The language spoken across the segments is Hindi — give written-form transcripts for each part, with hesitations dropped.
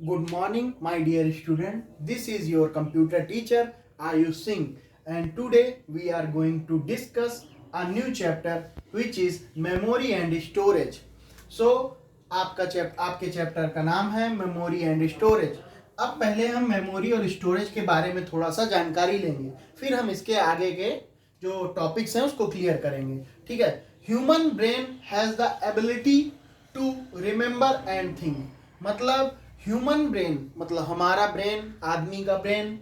Good morning, my dear student. This is your computer teacher Ayush Singh, and today we are going to discuss a new chapter which is memory and storage. So आपके चैप्टर का नाम है मेमोरी एंड स्टोरेज। अब पहले हम मेमोरी और स्टोरेज के बारे में थोड़ा सा जानकारी लेंगे, फिर हम इसके आगे के जो टॉपिक्स हैं उसको क्लियर करेंगे। ठीक है। Human brain has the ability to remember and think. मतलब ह्यूमन ब्रेन मतलब हमारा ब्रेन, आदमी का ब्रेन,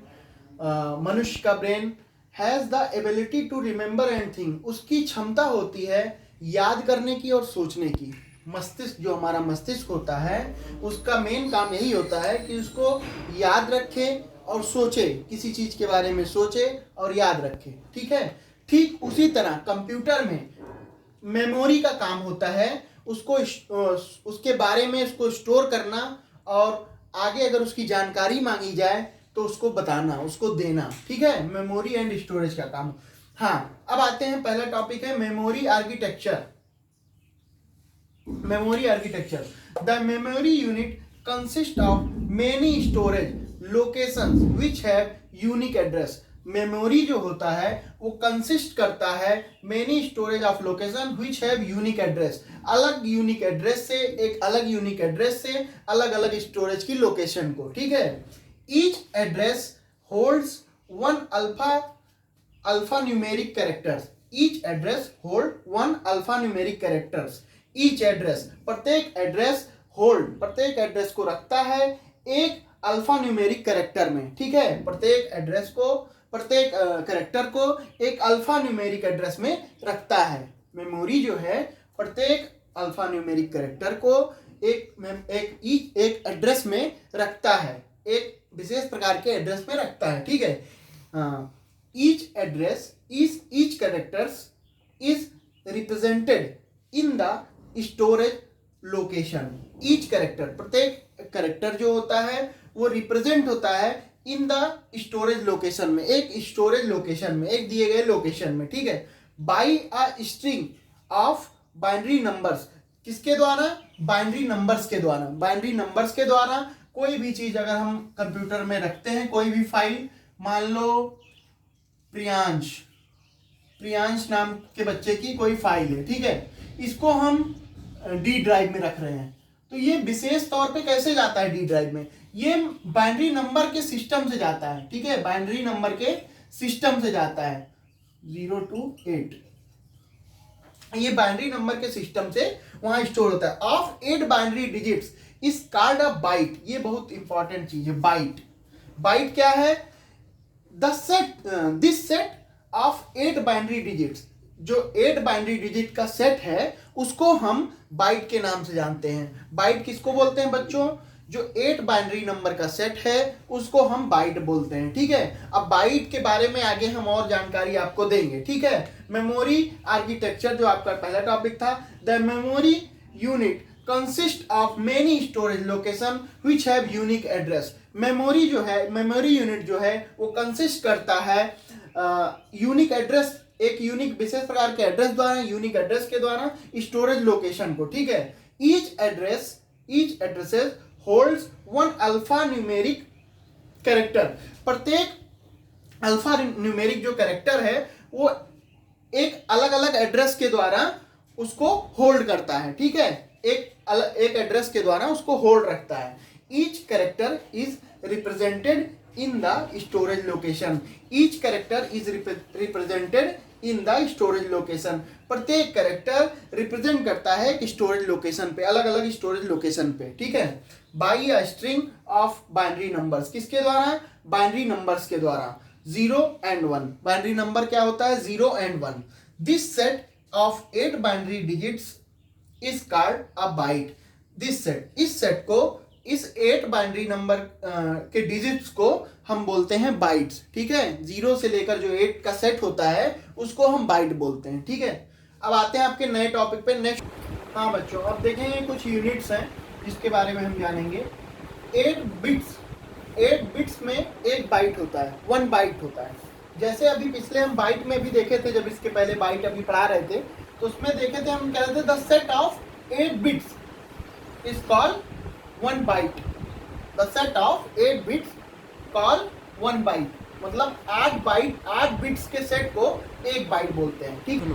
मनुष्य का brain has the ability to remember and think. उसकी क्षमता होती है याद करने की और सोचने की। मस्तिष्क, जो हमारा मस्तिष्क होता है, उसका मेन काम यही होता है कि उसको याद रखे और सोचे, किसी चीज के बारे में सोचे और याद रखे। ठीक है। ठीक उसी तरह कंप्यूटर में मेमोरी का काम होता है उसको उसके बारे में उसको स्टोर करना और आगे अगर उसकी जानकारी मांगी जाए तो उसको बताना, उसको देना। ठीक है। मेमोरी एंड स्टोरेज का काम। हाँ, अब आते हैं, पहला टॉपिक है memory architecture. Memory architecture. The memory unit consist of many storage locations which have unique address. Memory जो होता है वो कंसिस्ट करता है many storage of location which have unique address. अलग यूनिक एड्रेस से, एक अलग यूनिक एड्रेस से अलग अलग स्टोरेज की लोकेशन को। ठीक है। Each address holds one alpha numeric characters. Each address hold one alpha numeric characters. Each address, प्रत्येक एड्रेस को रखता है एक अल्फा न्यूमेरिक कैरेक्टर में। ठीक है। प्रत्येक कैरेक्टर को एक अल्फा न्यूमेरिक एड्रेस में रखता है। मेमोरी जो है प्रत्येक अल्फा न्यूमेरिक कैरेक्टर को एक एड्रेस में रखता है, एक विशेष प्रकार के एड्रेस में रखता है। ठीक है। Each characters is represented in the storage location. Each character, प्रत्येक कैरेक्टर जो होता है वो रिप्रेजेंट होता है इन द स्टोरेज लोकेशन में, एक स्टोरेज लोकेशन में, एक दिए गए लोकेशन में। ठीक है। By a string of binary numbers. किसके द्वारा? बाइनरी नंबर्स के द्वारा। बाइनरी नंबर्स के द्वारा कोई भी चीज अगर हम कंप्यूटर में रखते हैं, कोई भी फाइल, मान लो प्रियांश नाम के बच्चे की कोई फाइल है। ठीक है। इसको हम डी ड्राइव में रख रहे हैं, तो ये विशेष तौर पे कैसे जाता है डी ड्राइव में? ये बाइनरी नंबर के सिस्टम से जाता है। ठीक है। बाइनरी नंबर के सिस्टम से जाता है 0 to 8। ये बाइनरी नंबर के सिस्टम से वहां स्टोर होता है। Of 8 binary digits is called a byte. ये बहुत इंपॉर्टेंट चीज है, बाइट। बाइट क्या है? This set of 8 binary digits, जो 8 बाइनरी डिजिट का सेट है उसको हम बाइट के नाम से जानते हैं। बाइट किसको बोलते हैं बच्चों? जो 8 बाइनरी नंबर का सेट है उसको हम बाइट बोलते हैं। ठीक है। अब बाइट के बारे में आगे हम और जानकारी आपको देंगे। ठीक है। मेमोरी आर्किटेक्चर जो आपका पहला टॉपिक था। The memory unit consist of many storage location which have unique address. Memory unit जो है वो कंसिस्ट करता है यूनिक एड्रेस, एक यूनिक विशेष प्रकार के एड्रेस द्वारा, यूनिक एड्रेस के द्वारा स्टोरेज लोकेशन को। ठीक है। Each addresses holds one alpha numeric character. प्रत्येक अल्फा न्यूमेरिक जो कैरेक्टर है वो एक अलग अलग एड्रेस के द्वारा उसको होल्ड करता है। ठीक है। एक एड्रेस के द्वारा उसको होल्ड रखता है। Each character is represented in the storage location. Each character is represented in the storage location. प्रत्येक कैरेक्टर रिप्रेजेंट करता है कि स्टोरेज लोकेशन पे, अलग अलग स्टोरेज लोकेशन पे। ठीक है। By a string of binary numbers. किसके द्वारा? बाइनरी नंबर्स के द्वारा। 0 and 1। बाइनरी नंबर क्या होता है? 0 and 1। This set of 8 binary digits is called a byte. इस 8 बाइनरी नंबर के डिजिट्स को हम बोलते हैं बाइट्स। ठीक है। 0 से लेकर जो 8 का सेट होता है उसको हम बाइट बोलते हैं। ठीक है। अब आते हैं आपके नए टॉपिक पे, नेक्स्ट। हाँ बच्चों, अब देखेंगे कुछ यूनिट्स हैं जिसके बारे में हम जानेंगे। 8 बिट्स में एक बाइट होता है, 1 बाइट होता है। जैसे अभी पिछले हम बाइट में भी देखे थे, जब इसके पहले बाइट अभी पढ़ा रहे थे तो उसमें देखे थे, हम कह रहे थे the set of 8 bits is called 1 byte. The set of 8 bits call 1 byte, मतलब 8 बिट्स के सेट को 1 बाइट बोलते हैं, ठीक है।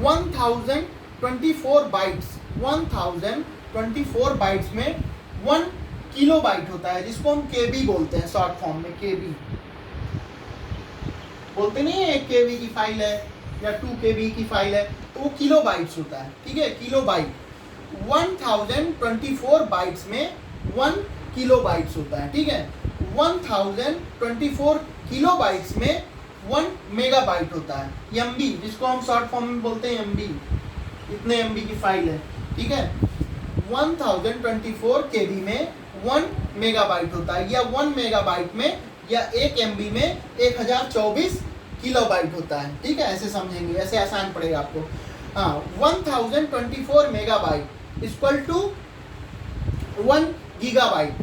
1024 बाइट्स में 1 किलो बाइट होता है, जिसको हम केबी बोलते हैं शॉर्ट फॉर्म में। केबी बोलते नहीं है, 1 केबी की फाइल है या 2 केबी की फाइल है, तो वो किलो बाइट्स होता है, ठीक है, किलो बाइट। 1024 बाइट्स में 1 किलो बाइट्स होता है, ठीक है। 1024 किलो बाइट्स में 1 मेगाबाइट होता है, एमबी, जिसको हम शॉर्ट फॉर्म में बोलते हैं एमबी। इतने एमबी की फाइल है, ठीक है। 1024 केबी में 1 मेगाबाइट होता है, या 1 मेगाबाइट में या 1 एमबी में 1024 किलोबाइट होता है, ठीक है। ऐसे समझेंगे, ऐसे आसान पड़ेगा आपको। हाँ, 1024 megabyte equal to 1 gigabyte,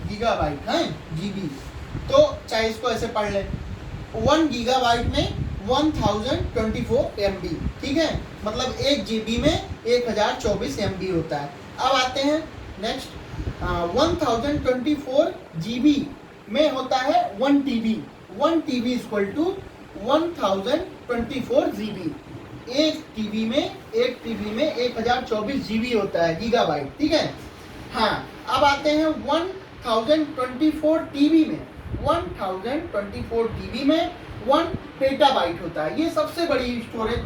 gigabyte है जीबी, तो चाहे इसको ऐसे पढ़ ले, 1 गीगाबाइट में 1024 एमबी, ठीक है, मतलब 1 जीबी में 1024 एमबी होता है। अब आते हैं नेक्स्ट, 1024 जीबी में होता है 1 TB. 1 TB equal to 1024 GB. 1 TB में 1024 जीबी होता है, गीगाबाइट, ठीक है। हाँ, अब आते हैं 1024 टीबी में। 1024 टीबी में 1 पेटाबाइट होता है, ये सबसे बड़ी स्टोरेज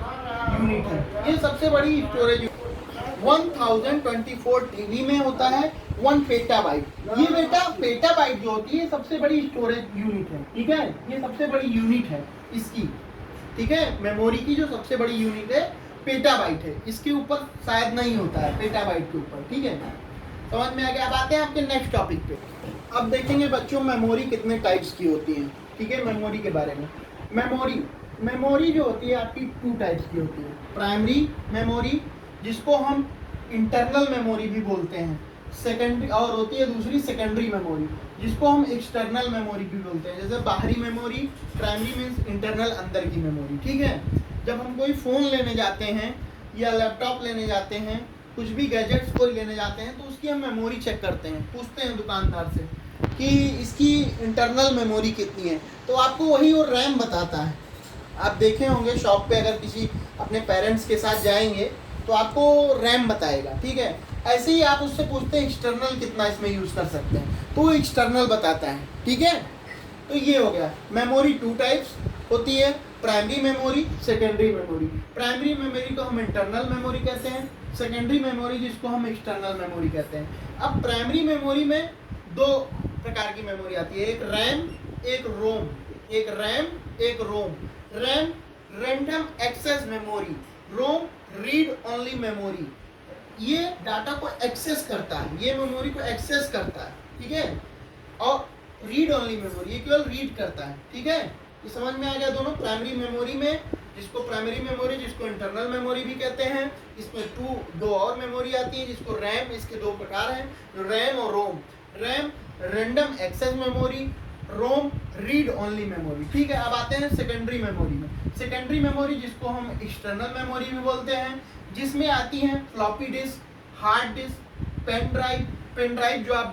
यूनिट है, ये सबसे बड़ी स्टोरेज। 1024 टीबी में होता है 1 पेटाबाइट। ये पेटाबाइट जो होती है सबसे बड़ी स्टोरेज यूनिट है, ठीक है, ये सबसे बड़ी यूनिट है इसकी, ठीक है। मेमोरी की जो सबसे बड़ी यूनिट है पेटाबाइट है, इसके ऊपर शायद नहीं होता है, पेटाबाइट के ऊपर, ठीक है। समझ में आ गया। अब आते हैं आपके नेक्स्ट टॉपिक पे। अब देखेंगे बच्चों मेमोरी कितने टाइप्स की होती है, ठीक है। मेमोरी के बारे में, मेमोरी जो होती है आपकी 2 टाइप्स की होती है। प्राइमरी मेमोरी, जिसको हम इंटरनल मेमोरी भी बोलते हैं, सेकेंडरी, और होती है दूसरी सेकेंडरी मेमोरी, जिसको हम एक्सटर्नल मेमोरी भी बोलते हैं। जैसे बाहरी मेमोरी, प्राइमरी मीन्स इंटरनल, अंदर की मेमोरी, ठीक है। जब हम कोई फ़ोन लेने जाते हैं या लैपटॉप लेने जाते हैं, कुछ भी गैजेट्स को लेने जाते हैं, तो उसकी हम मेमोरी चेक करते हैं, पूछते हैं दुकानदार से कि इसकी इंटरनल मेमोरी कितनी है, तो आपको वही वो रैम बताता है। आप देखे होंगे शॉप पे, अगर किसी अपने पेरेंट्स के साथ जाएंगे तो आपको रैम बताएगा, ठीक है। ऐसे ही आप उससे पूछते हैं एक्सटर्नल कितना इसमें यूज़ कर सकते हैं, तो वो एक्सटर्नल बताता है, ठीक है। तो ये हो गया। मेमोरी 2 टाइप्स होती है, primary memory, secondary memory. Primary memory को हम इंटरनल मेमोरी कहते हैं, सेकेंडरी मेमोरी जिसको हम एक्सटर्नल मेमोरी कहते हैं। अब प्राइमरी मेमोरी में 2 प्रकार की मेमोरी आती है, एक रैम, एक रोम। एक रैम, एक रोम। रैम रैंडम एक्सेस मेमोरी, रोम रीड ओनली मेमोरी। ये डाटा को एक्सेस करता है, ये मेमोरी को एक्सेस करता है, ठीक है। और रीड ओनली मेमोरी, ये केवल रीड करता है, ठीक है। ये समझ में आ गया दोनों। प्राइमरी मेमोरी में, जिसको प्राइमरी मेमोरी, जिसको इंटरनल मेमोरी भी कहते हैं, इसमें 2 और मेमोरी आती है, जिसको रैम, इसके 2 प्रकार हैं, रैम और रोम। रैम रैंडम एक्सेस मेमोरी, रोम रीड ओनली मेमोरी, ठीक है। अब आते हैं सेकेंडरी मेमोरी में। सेकेंडरी मेमोरी जिसको हम एक्सटर्नल मेमोरी भी बोलते हैं, जिसमें आती हैं floppy disk, hard disk, pen drive. Pen drive जो आप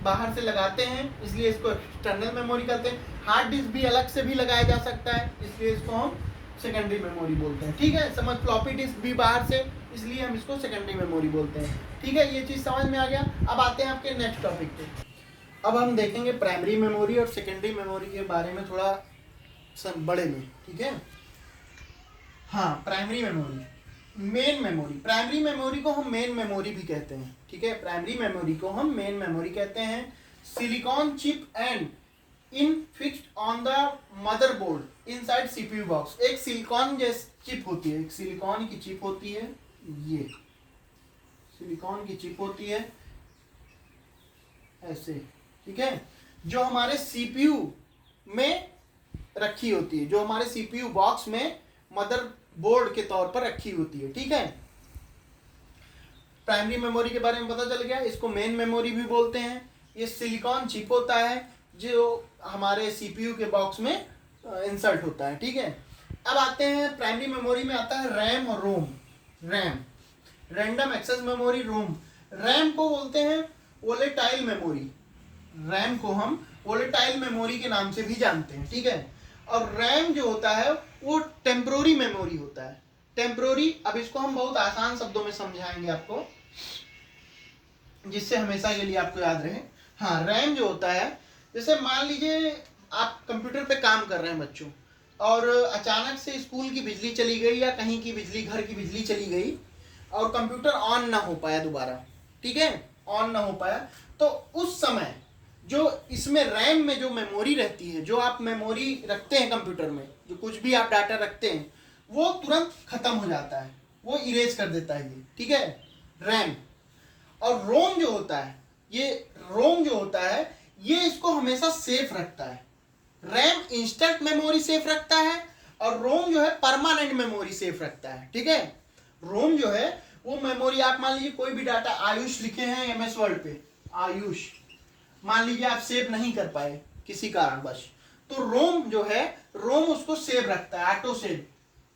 बाहर से लगाते हैं, इसलिए इसको एक्सटर्नल मेमोरी कहते हैं। हार्ड डिस्क भी अलग से भी लगाया जा सकता है, इसलिए इसको हम सेकेंडरी मेमोरी बोलते हैं, ठीक है। समझ, फ्लॉपी डिस्क भी बाहर से, इसलिए हम इसको सेकेंडरी मेमोरी बोलते हैं, ठीक है। ये चीज़ समझ में आ गया। अब आते हैं आपके नेक्स्ट टॉपिक पे। अब हम देखेंगे प्राइमरी मेमोरी और सेकेंडरी मेमोरी के बारे में थोड़ा बड़े में, ठीक है। हाँ, primary memory, main memory. Primary memory को हम मेन मेमोरी भी कहते हैं, ठीक है। प्राइमरी मेमोरी को हम मेन मेमोरी कहते हैं। Silicon chip and in fixed on the motherboard inside CPU box. एक सिलिकॉन जैसी चिप होती है, एक सिलिकॉन की चिप होती है, ये सिलिकॉन की चिप होती है ऐसे, ठीक है, जो हमारे सीपीयू में रखी होती है, जो हमारे सीपीयू बॉक्स में मदरबोर्ड के तौर पर रखी होती है, ठीक है। प्राइमरी मेमोरी के बारे में पता चल गया। इसको मेन मेमोरी भी बोलते हैं। ये सिलिकॉन चिप होता है जो हमारे सीपीयू के बॉक्स में इंसर्ट होता है, ठीक है। अब आते हैं प्राइमरी मेमोरी में आता है रैम और रोम। रैम रैंडम एक्सेस मेमोरी, रोम। रैम को बोलते हैं वोलेटाइल मेमोरी, रैम को हम वोलेटाइल मेमोरी के नाम से भी जानते हैं, ठीक है। और रैम जो होता है वो टेम्पोररी मेमोरी होता है, टेम्पोररी। अब इसको हम बहुत आसान शब्दों में समझाएंगे आपको, जिससे हमेशा के लिए आपको याद रहे। हाँ, रैम जो होता है, जैसे मान लीजिए आप कंप्यूटर पे काम कर रहे हैं बच्चों, और अचानक से स्कूल की बिजली चली गई या कहीं की बिजली, घर की बिजली चली गई और कंप्यूटर ऑन ना हो पाया दोबारा, ठीक है, ऑन ना हो पाया, तो उस समय जो इसमें रैम में जो मेमोरी रहती है, जो आप मेमोरी रखते हैं कंप्यूटर में, जो कुछ भी आप डाटा रखते हैं, वो तुरंत खत्म हो जाता है, वो इरेज कर देता है ये, ठीक है, रैम। और रोम जो होता है, ये रोम जो होता है ये इसको हमेशा सेफ रखता है। रैम इंस्टेंट मेमोरी सेफ रखता है और रोम जो है परमानेंट मेमोरी सेफ रखता है, ठीक है। रोम जो है वो मेमोरी, आप मान लीजिए कोई भी डाटा आयुष लिखे हैं एमएस वर्ड पे, आयुष मान लीजिए आप सेव नहीं कर पाए किसी कारणवश, तो रोम जो है, रोम उसको सेव रखता है, ऑटो सेव,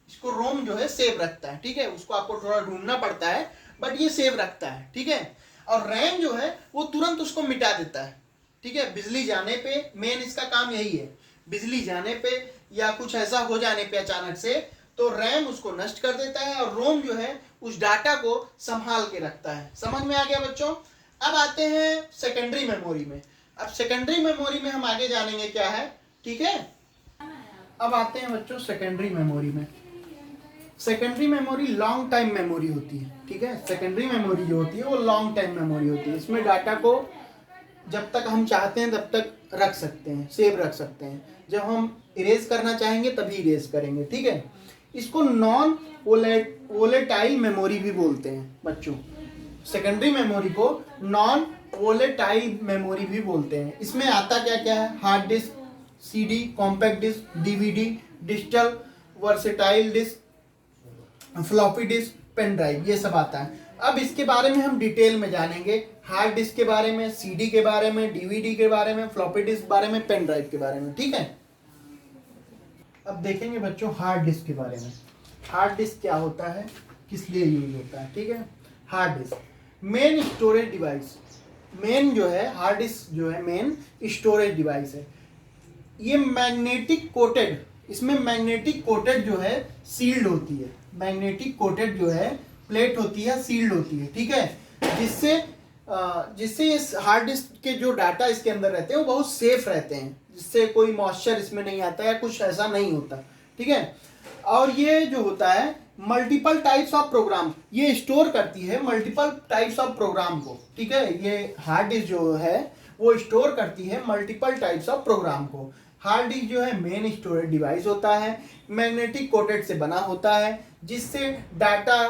इसको रोम जो है सेव रखता है, ठीक है। उसको आपको थोड़ा ढूंढना पड़ता है, बट ये सेव रखता है, ठीक है। और रैम जो है वो तुरंत उसको मिटा देता है, ठीक है। बिजली जाने पे, मेन इसका काम यही है, बिजली जाने पे या कुछ ऐसा हो जाने पे अचानक से, तो रैम उसको नष्ट कर देता है और रोम जो है उस डाटा को संभाल के रखता है। समझ में आ गया बच्चों। अब आते हैं सेकेंडरी मेमोरी में। अब सेकेंडरी मेमोरी में हम आगे जानेंगे क्या है, ठीक है। अब आते हैं बच्चों सेकेंडरी मेमोरी में। Secondary memory long time memory होती है, ठीक है। सेकेंडरी मेमोरी जो होती है वो लॉन्ग टाइम मेमोरी होती है। इसमें डाटा को जब तक हम चाहते हैं तब तक रख सकते हैं, सेव रख सकते हैं। जब हम इरेज करना चाहेंगे तभी इरेज करेंगे, ठीक है। इसको नॉन वोलेटाइल मेमोरी भी बोलते हैं बच्चों। सेकेंडरी मेमोरी को नॉन वोलेटाइल मेमोरी भी बोलते हैं। इसमें आता क्या क्या है, hard disk, CD, compact disk, DVD, digital versatile disk, floppy disk, pen drive, ये सब आता है। अब इसके बारे में हम डिटेल में जानेंगे, हार्ड डिस्क के बारे में, सीडी के बारे में, डीवीडी के बारे में, फ्लॉपी डिस्क के बारे में, पेन ड्राइव के बारे में, ठीक है। अब देखेंगे बच्चों हार्ड डिस्क के बारे में। हार्ड डिस्क क्या होता है, किस लिए यूज होता है, ठीक है। Hard disc main storage device, main जो है हार्ड डिस्क जो है मेन स्टोरेज डिवाइस है। ये मैग्नेटिक कोटेड, इसमें मैग्नेटिक कोटेड जो है सील्ड होती है, मैग्नेटिक कोटेड जो है प्लेट होती है, सील्ड होती है, ठीक है। जिससे इस हार्ड डिस्क के जो डाटा इसके अंदर रहते हैं वो बहुत सेफ रहते हैं, जिससे कोई मॉइस्चर इसमें नहीं आता या कुछ ऐसा नहीं होता, ठीक है। और ये जो होता है मल्टीपल टाइप्स ऑफ प्रोग्राम, ये स्टोर करती है मल्टीपल टाइप्स ऑफ प्रोग्राम को, ठीक है। ये हार्ड डिस्क जो है वो स्टोर करती है मल्टीपल टाइप्स ऑफ प्रोग्राम को। हार्ड डिस्क जो है मेन स्टोरेज डिवाइस होता है, मैग्नेटिक कोटेड से बना होता है, जिससे डाटा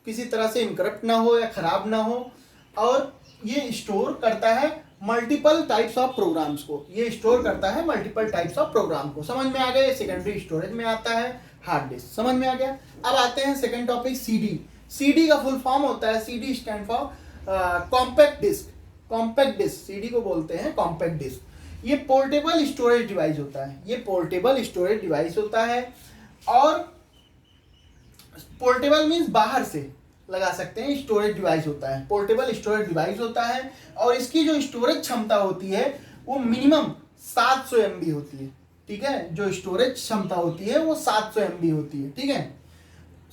किसी तरह से इनकरप्ट ना हो या खराब ना हो, और ये स्टोर करता है मल्टीपल टाइप्स ऑफ प्रोग्राम्स को, ये स्टोर करता है मल्टीपल टाइप्स ऑफ प्रोग्राम को। समझ में आ गया, सेकेंडरी स्टोरेज में आता है हार्ड डिस्क, समझ में आ गया। अब आते हैं सेकेंड टॉपिक, सीडी। सीडी का फुल फॉर्म होता है, CD stand for compact disk, compact disk, CD को बोलते हैं कॉम्पैक्ट डिस्क। ये पोर्टेबल स्टोरेज डिवाइस होता है, ये पोर्टेबल स्टोरेज डिवाइस होता है। और पोर्टेबल मीन्स बाहर से लगा सकते हैं, स्टोरेज डिवाइस होता है, पोर्टेबल स्टोरेज डिवाइस होता है। और इसकी जो स्टोरेज क्षमता होती है वो मिनिमम 700 MB होती है, ठीक है। जो स्टोरेज क्षमता होती है वो 700 MB होती है, ठीक है।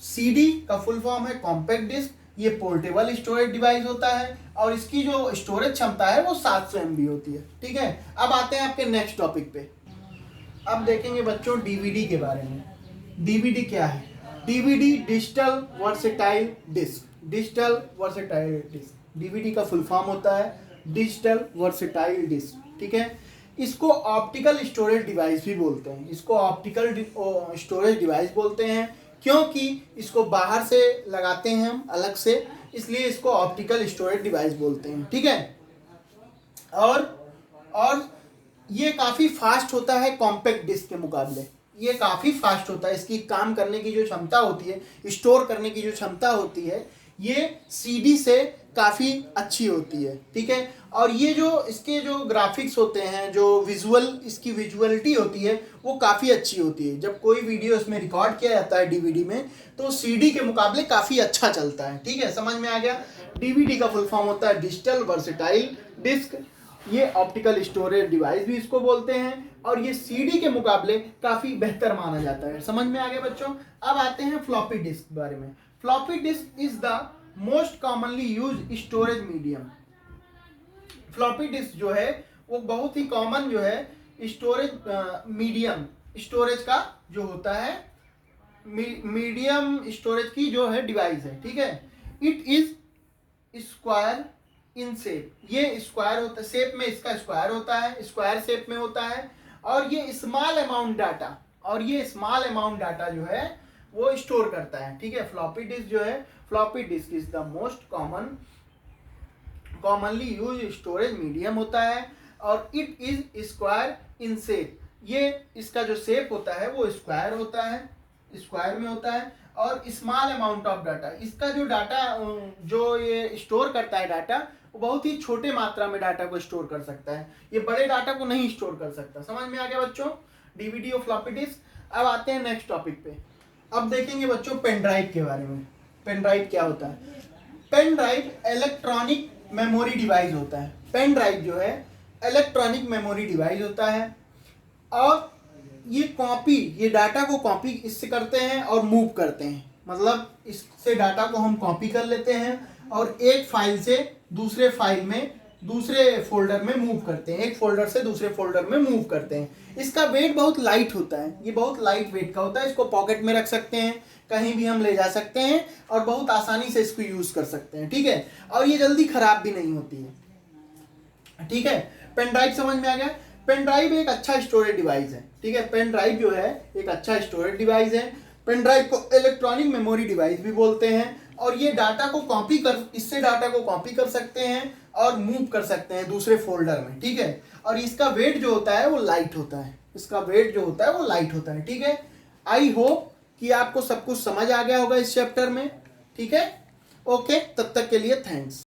सीडी का फुल फॉर्म है कॉम्पैक्ट डिस्क, ये पोर्टेबल स्टोरेज डिवाइस होता है और इसकी जो स्टोरेज क्षमता है वो 700 MB होती है, ठीक है। अब आते हैं आपके नेक्स्ट टॉपिक पे। अब देखेंगे बच्चों डीवीडी के बारे में। डीवीडी क्या है, DVD digital versatile disk, digital versatile disk, DVD का फुल फॉर्म होता है डिजिटल वर्सेटाइल डिस्क, ठीक है। इसको ऑप्टिकल स्टोरेज डिवाइस भी बोलते हैं, इसको ऑप्टिकल स्टोरेज डिवाइस बोलते हैं, क्योंकि इसको बाहर से लगाते हैं हम अलग से, इसलिए इसको ऑप्टिकल स्टोरेज डिवाइस बोलते हैं, ठीक है। और ये काफ़ी फास्ट होता है कॉम्पैक्ट डिस्क के मुकाबले, ये काफ़ी फास्ट होता है, इसकी काम करने की जो क्षमता होती है, स्टोर करने की जो क्षमता होती है, ये सीडी से काफ़ी अच्छी होती है, ठीक है। और ये जो इसके जो ग्राफिक्स होते हैं, जो विजुअल इसकी विजुअलिटी होती है वो काफ़ी अच्छी होती है। जब कोई वीडियो इसमें रिकॉर्ड किया जाता है डीवीडी में तो सीडी के मुकाबले काफ़ी अच्छा चलता है, ठीक है। समझ में आ गया। डीवीडी का फुल फॉर्म होता है डिजिटल वर्सेटाइल डिस्क ये ऑप्टिकल स्टोरेज डिवाइस भी इसको बोलते हैं, और ये सीडी के मुकाबले काफी बेहतर माना जाता है। समझ में आ गया बच्चों। अब आते हैं फ्लॉपी डिस्क के बारे में। Floppy disk is the most commonly use storage medium. Floppy disk जो है वो बहुत ही कॉमन जो है स्टोरेज मीडियम स्टोरेज का जो होता है, मीडियम स्टोरेज की जो है डिवाइस है, ठीक है। It is square in shape, ये स्क्वायर होता है, शेप में इसका स्क्वायर होता है, स्क्वायर शेप में होता है, और ये स्मॉल अमाउंट डाटा, और ये स्मॉल अमाउंट डाटा जो है वो स्टोर करता है, ठीक है। फ्लॉपी डिस्क जो है, floppy disk is the most commonly use storage medium होता है, और it is square in shape, ये इसका जो शेप होता है वो स्क्वायर होता है, स्क्वायर में होता है, और स्मॉल अमाउंट ऑफ डाटा, इसका जो डाटा जो ये स्टोर करता है डाटा, वो बहुत ही छोटे मात्रा में डाटा को स्टोर कर सकता है, ये बड़े डाटा को नहीं स्टोर कर सकता। समझ में आ गया बच्चों डीवीडी और फ्लॉपी डिस्क। अब आते हैं नेक्स्ट टॉपिक पे। अब देखेंगे बच्चों पेन ड्राइव के बारे में। पेन ड्राइव क्या होता है? Pen drive electronic memory device होता है। पेन ड्राइव जो है इलेक्ट्रॉनिक मेमोरी डिवाइस होता है, और ये डाटा को कॉपी इससे करते हैं और मूव करते हैं, मतलब इससे डाटा को हम कॉपी कर लेते हैं और एक फाइल से दूसरे फाइल में, दूसरे फोल्डर में मूव करते हैं, एक फोल्डर से दूसरे फोल्डर में मूव करते हैं। इसका वेट बहुत लाइट होता है, ये बहुत लाइट वेट का होता है, इसको पॉकेट में रख सकते हैं, कहीं भी हम ले जा सकते हैं, और बहुत आसानी से इसको यूज कर सकते हैं, ठीक है। और ये जल्दी खराब भी नहीं होती है, ठीक है। पेन ड्राइव समझ में आ गया। पेन ड्राइव एक अच्छा स्टोरेज डिवाइस है, ठीक है। पेन ड्राइव जो है एक अच्छा स्टोरेज डिवाइस है। पेन ड्राइव को इलेक्ट्रॉनिक मेमोरी डिवाइस भी बोलते हैं, और ये डाटा को कॉपी कर, इससे डाटा को कॉपी कर सकते हैं और मूव कर सकते हैं दूसरे फोल्डर में, ठीक है। और इसका वेट जो होता है वो लाइट होता है, इसका वेट जो होता है वो लाइट होता है, ठीक है। आई होप कि आपको सब कुछ समझ आ गया होगा इस चैप्टर में, ठीक है। ओके, तब तक के लिए थैंक्स।